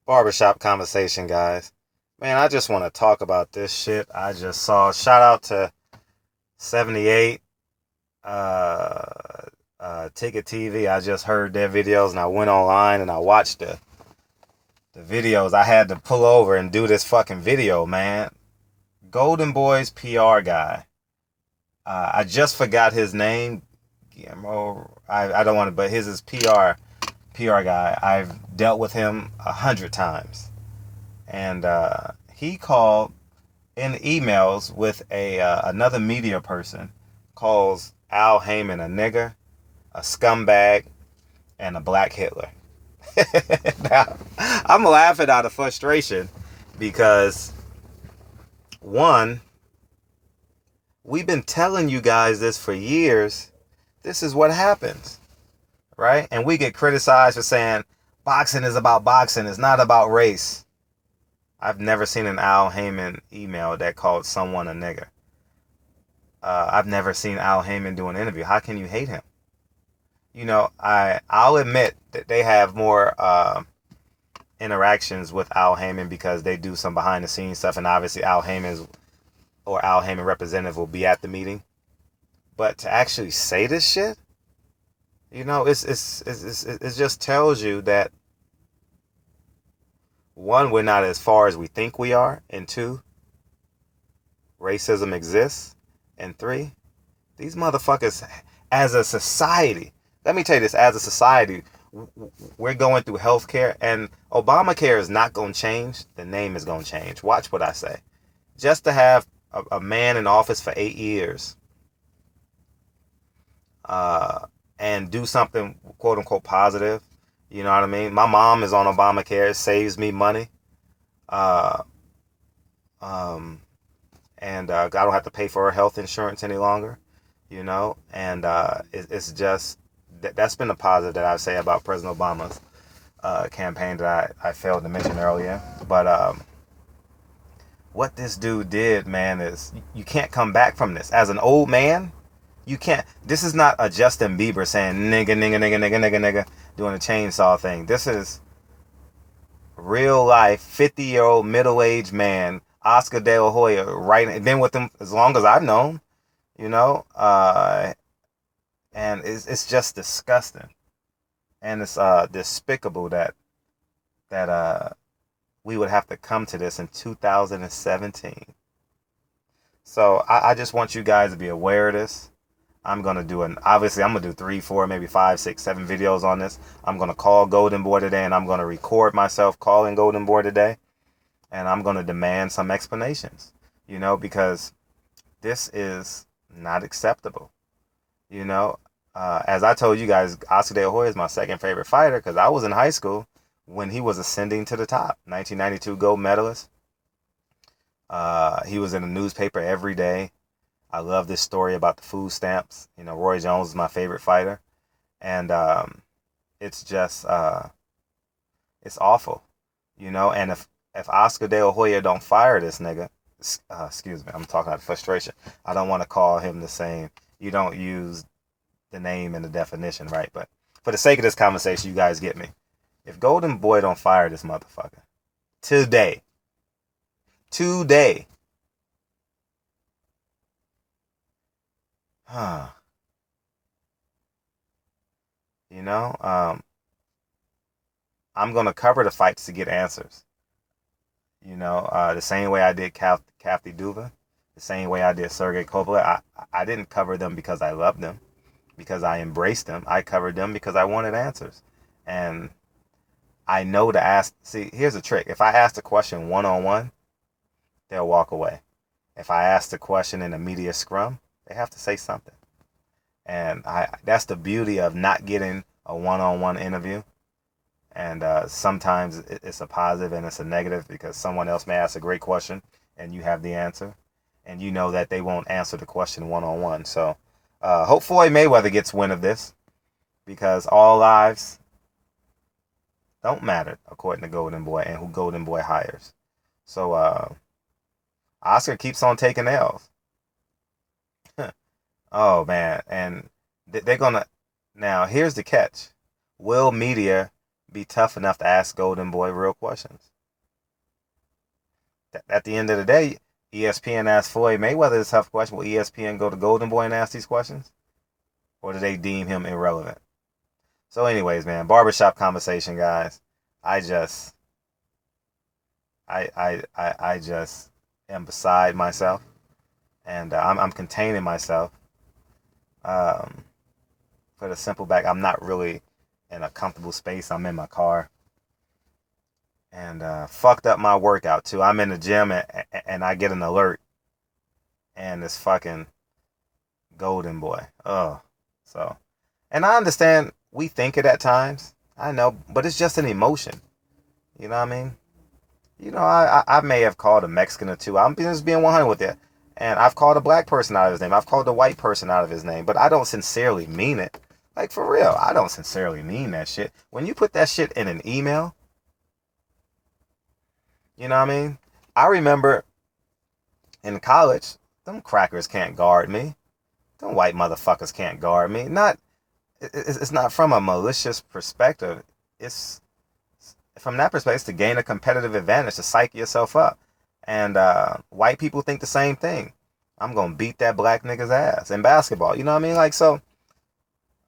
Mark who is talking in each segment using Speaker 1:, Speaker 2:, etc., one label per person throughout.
Speaker 1: Barbershop conversation, guys. Man, I just want to talk about this shit. I just saw. Shout out to 78 uh, Ticket TV. I just heard their videos and I went online and I watched the videos. I had to pull over and do this fucking video, man. Golden Boy's PR guy. I just forgot his name. Guillermo. I don't want to, but his is PR guy. I've dealt with him 100 times. And he called in emails with a another media person, calls Al Haymon a nigger, a scumbag, and a black Hitler. Now, I'm laughing out of frustration because one, we've been telling you guys this for years. This is what happens, right? And we get criticized for saying boxing is about boxing, it's not about race. I've never seen an Al Heyman email that called someone a nigger. I've never seen Al Heyman do an interview. How can you hate him? I'll admit that they have more interactions with Al Heyman because they do some behind the scenes stuff, and obviously Al Heyman representative will be at the meeting. But to actually say this shit, it just tells you that one, we're not as far as we think we are, and two, racism exists, and three, these motherfuckers, as a society, let me tell you this, as a society, we're going through healthcare, and Obamacare is not going to change. The name is going to change. Watch what I say. Just to have a man in office for 8 years and do something quote unquote positive, you know what I mean? My mom is on Obamacare. It saves me money. Uh, and I don't have to pay for her health insurance any longer, and it's just that's been a positive that I say about President Obama's campaign that I failed to mention earlier. But what this dude did, man, is you can't come back from this. As an old man, you can't. This is not a Justin Bieber saying nigga, nigga, nigga, nigga, nigga, nigga, doing a chainsaw thing. This is real life 50-year-old middle-aged man, Oscar De La Hoya, right? Been with him as long as I've known, you know, and it's just disgusting, and it's despicable that we would have to come to this in 2017. So I just want you guys to be aware of this. I'm gonna do 3, 4, maybe 5, 6, 7 videos on this. I'm gonna call Golden Boy today, and I'm gonna record myself calling Golden Boy today, and I'm gonna demand some explanations. Because this is not acceptable. As I told you guys, Oscar De La Hoya is my second favorite fighter because I was in high school when he was ascending to the top. 1992 gold medalist. He was in the newspaper every day. I love this story about the food stamps. Roy Jones is my favorite fighter, and it's just it's awful. And if Oscar De La Hoya don't fire this nigga, excuse me, I'm talking out of frustration. I don't want to call him the same. You don't use the name and the definition, right? But for the sake of this conversation, you guys get me. If Golden Boy don't fire this motherfucker today, huh? You know, um, I'm gonna cover the fights to get answers. The same way I did Kathy Duva, the same way I did Sergey Kovalev. I didn't cover them because I loved them, because I embraced them. I covered them because I wanted answers, and I know to ask. See, here's the trick: if I ask the question one on one, they'll walk away. If I ask the question in a media scrum, they have to say something, and that's the beauty of not getting a one on one interview. And sometimes it's a positive and it's a negative because someone else may ask a great question and you have the answer, and you know that they won't answer the question one on one. So hope Floyd Mayweather gets wind of this, because all lives don't matter according to Golden Boy and who Golden Boy hires. So Oscar keeps on taking L's. Oh man, and they're gonna. Now here's the catch: will media be tough enough to ask Golden Boy real questions? At the end of the day, ESPN asked Floyd Mayweather a tough question. Will ESPN go to Golden Boy and ask these questions? Or do they deem him irrelevant? So anyways, man, barbershop conversation, guys. I just am beside myself, and I'm containing myself. For the simple fact, I'm not really in a comfortable space. I'm in my car, and fucked up my workout too. I'm in the gym, and I get an alert, and it's fucking Golden Boy. Oh, so, and I understand we think it at times. I know, but it's just an emotion. You know what I mean? You know, I may have called a Mexican or two. I'm just being 100 with you. And I've called a black person out of his name. I've called a white person out of his name. But I don't sincerely mean it. Like, for real. I don't sincerely mean that shit. When you put that shit in an email, you know what I mean? I remember in college, them crackers can't guard me. Them white motherfuckers can't guard me. It's not from a malicious perspective. It's from that perspective to gain a competitive advantage, to psych yourself up. And white people think the same thing. I'm going to beat that black nigga's ass in basketball. You know what I mean? Like, so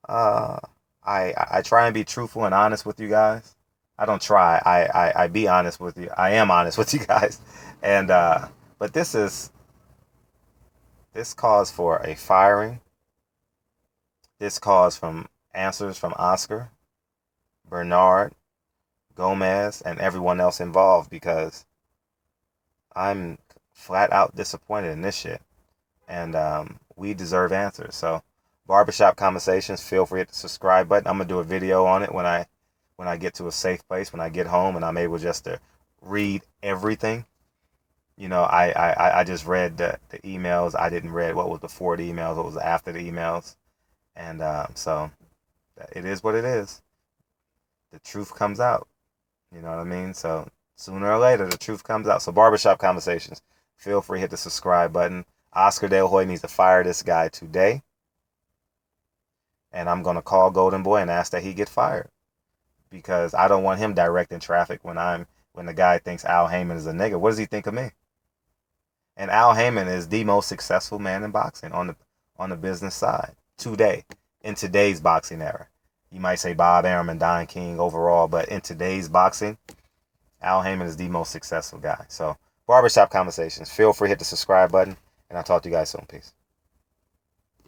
Speaker 1: I try and be truthful and honest with you guys. I don't try. I be honest with you. I am honest with you guys. And but this calls for a firing. This calls from answers from Oscar, Bernard, Gomez, and everyone else involved, because I'm flat out disappointed in this shit. And we deserve answers. So Barbershop Conversations, feel free to hit the subscribe button. I'm going to do a video on it when I get to a safe place, when I get home and I'm able just to read everything. You know, I just read the emails. I didn't read what was before the emails, what was after the emails. And so it is what it is. The truth comes out. You know what I mean? So sooner or later, the truth comes out. So Barbershop Conversations, feel free to hit the subscribe button. Oscar De La Hoya needs to fire this guy today. And I'm going to call Golden Boy and ask that he get fired. Because I don't want him directing traffic when the guy thinks Al Haymon is a nigga. What does he think of me? And Al Haymon is the most successful man in boxing on the business side today, in today's boxing era. You might say Bob Arum and Don King overall, but in today's boxing, Al Haymon is the most successful guy. So Barbershop Conversations, feel free to hit the subscribe button, and I'll talk to you guys soon. Peace.